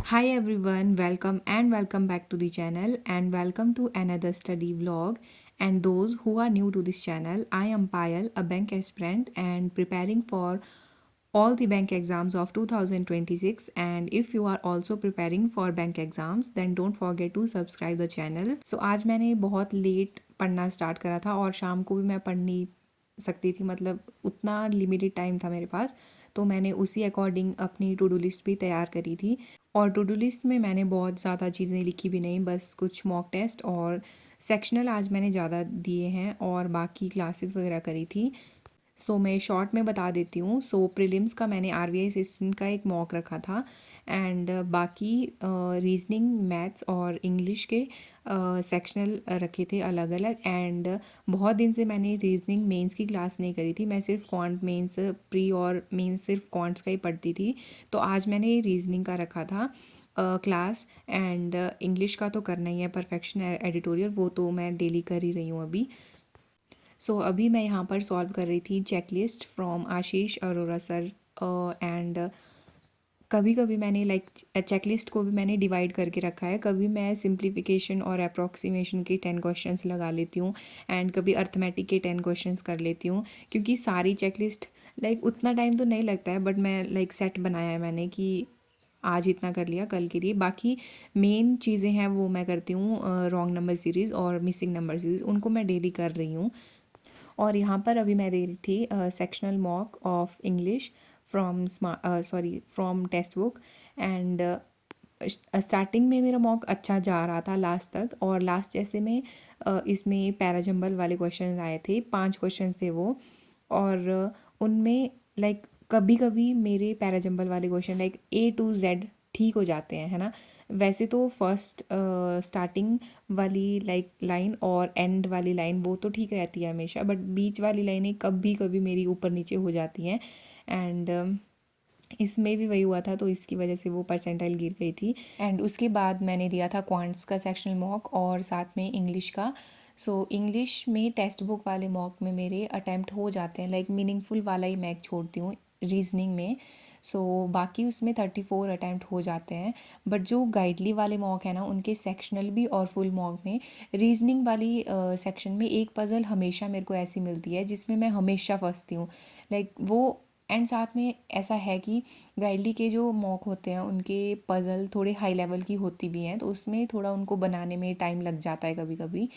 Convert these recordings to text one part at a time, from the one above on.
Hi everyone, welcome back to the channel and welcome to another study vlog. And those who are new to this channel, I am Payal, a bank aspirant and preparing for all the bank exams of 2026. And if you are also preparing for bank exams, then don't forget to subscribe the channel. So आज मैंने बहुत late पढ़ना start करा था और शाम को भी मैं पढ़ नहीं सकती थी, मतलब उतना लिमिटेड टाइम था मेरे पास। तो मैंने उसी अकॉर्डिंग अपनी टू डू लिस्ट भी तैयार करी थी। और टू डू लिस्ट में मैंने बहुत ज़्यादा चीज़ें लिखी भी नहीं, बस कुछ मॉक टेस्ट और सेक्शनल आज मैंने ज़्यादा दिए हैं और बाकी क्लासेस वगैरह करी थी। मैं शॉर्ट में बता देती हूँ। प्रीलिम्स का मैंने आरबीआई असिस्टेंट का एक मॉक रखा था एंड बाकी रीजनिंग, मैथ्स और इंग्लिश के सेक्शनल रखे थे अलग अलग। एंड बहुत दिन से मैंने रीजनिंग मेंस की क्लास नहीं करी थी, मैं सिर्फ क्वांट मेंस प्री और मेंस सिर्फ क्वांट्स का ही पढ़ती थी। तो आज मैंने रीजनिंग का रखा था क्लास। एंड इंग्लिश का तो करना ही है, परफेक्शन एडिटोरियल, वो तो मैं डेली कर ही रही हूँ अभी। अभी मैं यहाँ पर सॉल्व कर रही थी checklist from Ashish Arora sir. And कभी कभी मैंने चेकलिस्ट को भी मैंने डिवाइड करके रखा है। कभी मैं सिंप्लीफिकेशन और अप्रॉक्सीमेशन के 10 क्वेश्चंस लगा लेती हूँ एंड कभी अर्थमेटिक के 10 क्वेश्चंस कर लेती हूँ, क्योंकि सारी चेकलिस्ट उतना टाइम तो नहीं लगता है, बट मैं सेट बनाया है मैंने कि आज इतना कर लिया कल के लिए। बाकी मेन चीज़ें हैं वो मैं करती हूँ, रॉन्ग नंबर सीरीज़ और मिसिंग नंबर सीरीज़, उनको मैं डेली कर रही हूँ। और यहाँ पर अभी मैं दे रही थी sectional mock of English from text book. And starting में मेरा मॉक अच्छा जा रहा था लास्ट तक, और लास्ट जैसे में इसमें पैराजंबल वाले क्वेश्चन आए थे, 5 क्वेश्चन थे वो। और उनमें कभी कभी मेरे पैराजंबल वाले क्वेश्चन ए टू जेड ठीक हो जाते हैं, है ना। वैसे तो फर्स्ट स्टार्टिंग वाली लाइन और एंड वाली लाइन वो तो ठीक रहती है हमेशा, बट बीच वाली लाइनें कभी कभी मेरी ऊपर नीचे हो जाती हैं। एंड इसमें भी वही हुआ था, तो इसकी वजह से वो परसेंटाइल गिर गई थी। एंड उसके बाद मैंने दिया था क्वांट्स का सेक्शनल मॉक और साथ में इंग्लिश का। इंग्लिश में टेक्स्ट बुक वाले मॉक में मेरे अटैम्प्ट हो जाते हैं, मीनिंगफुल वाला ही मैं छोड़ती हूँ रीजनिंग में। बाकी उसमें 34 अटैम्प्ट हो जाते हैं। बट जो गाइडली वाले मॉक है ना, उनके सेक्शनल भी और फुल मॉक में रीजनिंग वाली सेक्शन में एक पज़ल हमेशा मेरे को ऐसी मिलती है जिसमें मैं हमेशा फंसती हूँ। वो एंड साथ में ऐसा है कि गाइडली के जो मॉक होते हैं उनके पज़ल थोड़े हाई लेवल की होती भी हैं, तो उसमें थोड़ा उनको बनाने में टाइम लग जाता है कभी कभी।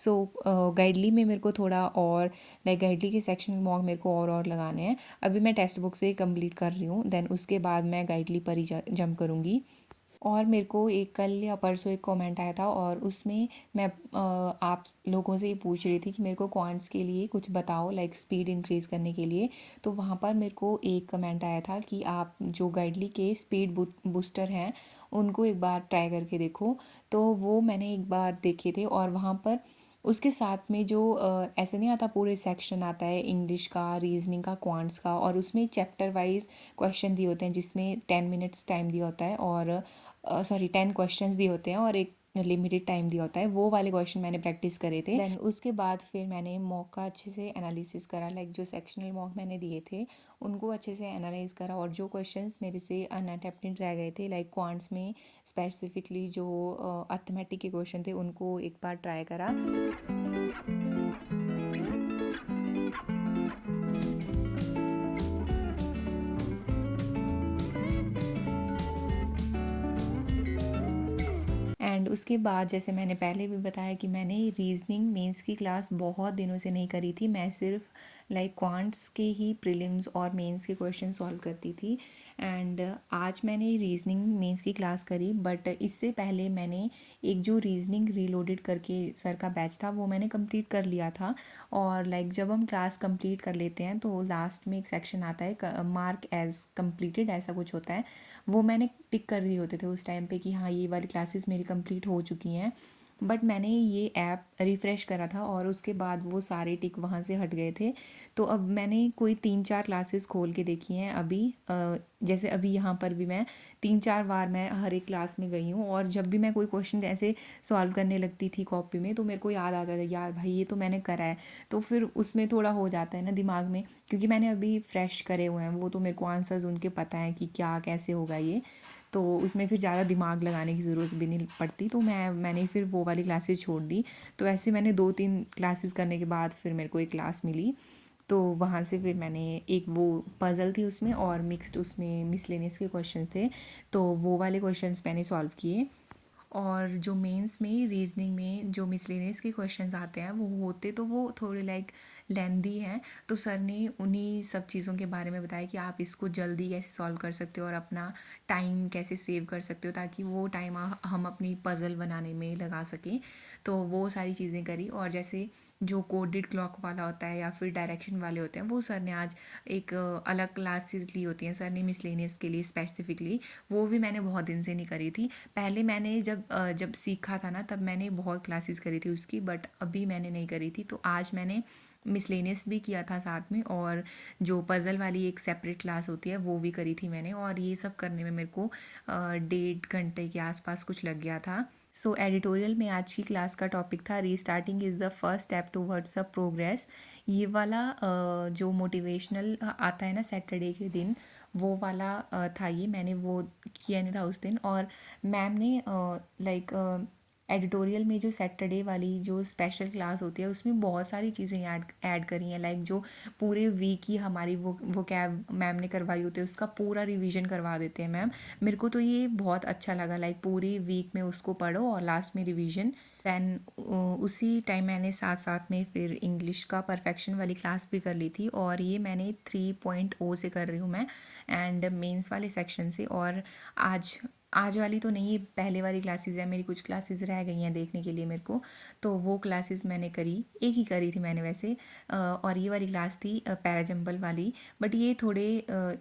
गाइडली में मेरे को थोड़ा और गाइडली के सेक्शन मॉक मेरे को और लगाने हैं। अभी मैं टेक्स्ट बुक से कंप्लीट कर रही हूँ, देन उसके बाद मैं गाइडली पर ही जंप करूँगी। और मेरे को एक कल या परसों एक कमेंट आया था और उसमें मैं आप लोगों से ये पूछ रही थी कि मेरे को क्वांट्स के लिए कुछ बताओ, स्पीड इंक्रीज़ करने के लिए। तो वहाँ पर मेरे को एक कमेंट आया था कि आप जो गाइडली के स्पीड बूस्टर हैं उनको एक बार ट्राई करके देखो। तो वो मैंने एक बार देखे थे, और वहाँ पर उसके साथ में जो ऐसे नहीं आता, पूरे सेक्शन आता है इंग्लिश का, रीजनिंग का, क्वांट्स का, और उसमें चैप्टर वाइज क्वेश्चन दिए होते हैं जिसमें 10 मिनट्स टाइम दिया होता है, और 10 क्वेश्चंस दिए होते हैं और एक लिमिटेड टाइम दिया होता है। वो वाले क्वेश्चन मैंने प्रैक्टिस करे थे। देन उसके बाद फिर मैंने मॉक का अच्छे से एनालिसिस करा, जो सेक्शनल मॉक मैंने दिए थे उनको अच्छे से एनालाइज करा, और जो क्वेश्चंस मेरे से अनअटेम्प्टेड रह गए थे क्वांट्स में स्पेसिफिकली जो अर्थमेटिक के क्वेश्चन थे उनको एक बार ट्राई करा। एंड उसके बाद जैसे मैंने पहले भी बताया कि मैंने रीजनिंग मेंस की क्लास बहुत दिनों से नहीं करी थी, मैं सिर्फ क्वांट्स के ही प्रीलिम्स और मेंस के क्वेश्चन सॉल्व करती थी। एंड आज मैंने रीजनिंग मेंस की क्लास करी, बट इससे पहले मैंने एक जो रीजनिंग रीलोडेड करके सर का बैच था वो मैंने कंप्लीट कर लिया था। और जब हम क्लास कंप्लीट कर लेते हैं तो लास्ट में एक सेक्शन आता है मार्क एज कंप्लीटेड, ऐसा कुछ होता है। वो मैंने टिक कर दिए होते थे उस टाइम पे कि हाँ ये वाली क्लासेस मेरी कंप्लीट हो चुकी हैं। बट मैंने ये ऐप रिफ़्रेश करा था और उसके बाद वो सारे टिक वहाँ से हट गए थे। तो अब मैंने कोई 3-4 क्लासेस खोल के देखी हैं अभी। जैसे अभी यहाँ पर भी मैं 3-4 बार मैं हर एक क्लास में गई हूँ, और जब भी मैं कोई क्वेश्चन ऐसे सॉल्व करने लगती थी कॉपी में तो मेरे को याद आ जाता है, यार भाई ये तो मैंने करा है। तो फिर उसमें थोड़ा हो जाता है ना दिमाग में, क्योंकि मैंने अभी फ्रेश करे हुए हैं वो, तो मेरे को आंसर्स उनके पता हैं कि क्या कैसे होगा ये। तो उसमें फिर ज़्यादा दिमाग लगाने की ज़रूरत भी नहीं पड़ती, तो मैंने फिर वो वाली क्लासेस छोड़ दी। तो ऐसे मैंने 2-3 क्लासेस करने के बाद फिर मेरे को एक क्लास मिली, तो वहाँ से फिर मैंने एक वो पज़ल थी उसमें और मिक्स्ड उसमें मिसलेनियस के क्वेश्चंस थे, तो वो वाले क्वेश्चंस मैंने सॉल्व किए। और जो मेंस में रीजनिंग में जो मिसलेनियस के क्वेश्चंस आते हैं वो होते तो वो थोड़े लाइक लेंदी हैं, तो सर ने उन्हीं सब चीज़ों के बारे में बताया कि आप इसको जल्दी कैसे सॉल्व कर सकते हो और अपना टाइम कैसे सेव कर सकते हो, ताकि वो टाइम हम अपनी पज़ल बनाने में लगा सकें। तो वो सारी चीज़ें करी। और जैसे जो कोडेड क्लॉक वाला होता है या फिर डायरेक्शन वाले होते हैं, वो सर ने आज एक अलग क्लासेस ली होती हैं सर ने मिसलेनियस के लिए स्पेसिफिकली, वो भी मैंने बहुत दिन से नहीं करी थी। पहले मैंने जब सीखा था ना, तब मैंने बहुत क्लासेस करी थी उसकी, बट अभी मैंने नहीं करी थी। तो आज मैंने मिसलेनियस भी किया था साथ में, और जो पज़ल वाली एक सेपरेट क्लास होती है वो भी करी थी मैंने, और ये सब करने में मेरे को 1.5 घंटे के आसपास कुछ लग गया था। सो एडिटोरियल में आज की क्लास का टॉपिक था restarting is the first step towards the progress. ये वाला जो मोटिवेशनल आता है ना सैटरडे के दिन, वो वाला था ये, मैंने वो किया नहीं था उस दिन। और मैम ने लाइक एडिटोरियल में जो सैटरडे वाली जो स्पेशल क्लास होती है उसमें बहुत सारी चीज़ें ऐड करी हैं, लाइक जो पूरे वीक की हमारी वो कैब मैम ने करवाई होती है उसका पूरा रिवीजन करवा देते हैं मैम। मेरे को तो ये बहुत अच्छा लगा, लाइक पूरी वीक में उसको पढ़ो और लास्ट में रिवीजन। दैन उसी टाइम मैंने साथ साथ में फिर इंग्लिश का परफेक्शन वाली क्लास भी कर ली थी, और ये मैंने 3.0 से कर रही हूँ मैं, एंड मेंस वाले सेक्शन से। और आज आज वाली तो नहीं, पहले वाली क्लासेस है मेरी, कुछ क्लासेस रह गई हैं देखने के लिए मेरे को, तो वो क्लासेस मैंने करी, एक ही करी थी मैंने वैसे। और ये वाली क्लास थी पैराजंबल वाली, बट ये थोड़े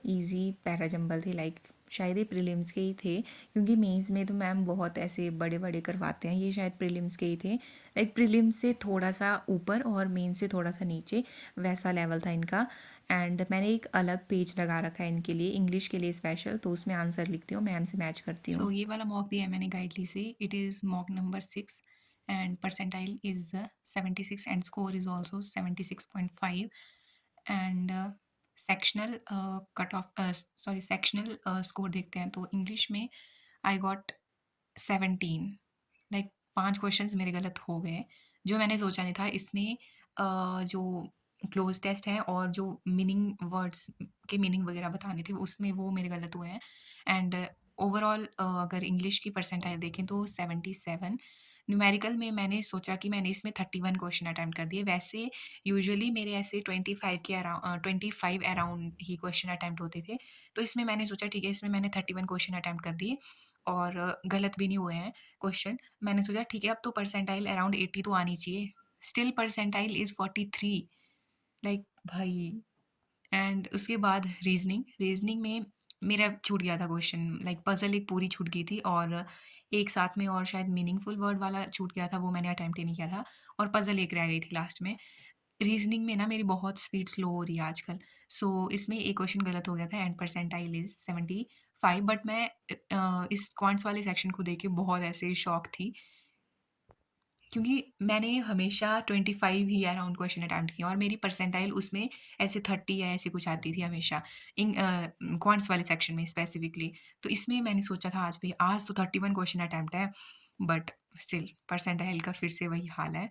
इजी पैराजंबल थे, लाइक शायद ये प्रीलिम्स के ही थे, क्योंकि मेंस में तो मैम बहुत ऐसे बड़े बड़े करवाते हैं, ये शायद प्रीलिम्स के ही थे, लाइक प्रीलिम्स से थोड़ा सा ऊपर और मेंस से थोड़ा सा नीचे, वैसा लेवल था इनका। एंड मैंने एक अलग पेज लगा रखा है इनके लिए, इंग्लिश के लिए स्पेशल, तो उसमें आंसर लिखती हूँ, मैम से मैच करती हूँ। सो ये वाला मॉक दिया है मैंने गाइडली से, it is mock number 6 and percentile is 76 and score is also 76.5 and sectional cut off sorry sectional score देखते हैं, तो इंग्लिश में आई गॉट 17, लाइक 5 क्वेश्चंस मेरे गलत हो गए, जो मैंने सोचा नहीं था। इसमें जो क्लोज टेस्ट है और जो मीनिंग वर्ड्स के मीनिंग वगैरह बताने थे उसमें वो मेरे गलत हुए हैं। एंड ओवरऑल अगर इंग्लिश की परसेंटाइल देखें तो 77। न्यूमेरिकल में मैंने सोचा कि मैंने इसमें 31 क्वेश्चन अटेम्प्ट कर दिए, वैसे यूजुअली मेरे ऐसे 25 अराउंड ही क्वेश्चन अटेम्प्ट होते थे, तो इसमें मैंने सोचा ठीक है, इसमें मैंने 31 क्वेश्चन अटेम्प्ट कर दिए और गलत भी नहीं हुए हैं क्वेश्चन। मैंने सोचा ठीक है, अब तो परसेंटाइल अराउंड 80 तो आनी चाहिए, स्टिल परसेंटाइल इज़ 43, लाइक भाई। एंड उसके बाद रीजनिंग में मेरा छूट गया था क्वेश्चन, लाइक पजल एक पूरी छूट गई थी, और एक साथ में और शायद मीनिंगफुल वर्ड वाला छूट गया था, वो मैंने अटेम्प्ट ही नहीं किया था, और पजल एक रह गई थी लास्ट में। रीजनिंग में ना मेरी बहुत स्पीड स्लो हो रही है आजकल, सो इसमें एक क्वेश्चन गलत हो गया था एंड परसेंटाइल इज 75। बट मैं इस क्वांट्स वाले सेक्शन को देख के बहुत ऐसे शॉक थी, क्योंकि मैंने हमेशा 25 ही अराउंड क्वेश्चन अटेम्प्ट किए और मेरी परसेंटाइल उसमें ऐसे 30 या ऐसे कुछ आती थी हमेशा, इन क्वांट्स वाले सेक्शन में स्पेसिफिकली। तो इसमें मैंने सोचा था आज तो 31 क्वेश्चन अटेम्प्ट है, बट स्टिल परसेंटाइल का फिर से वही हाल है।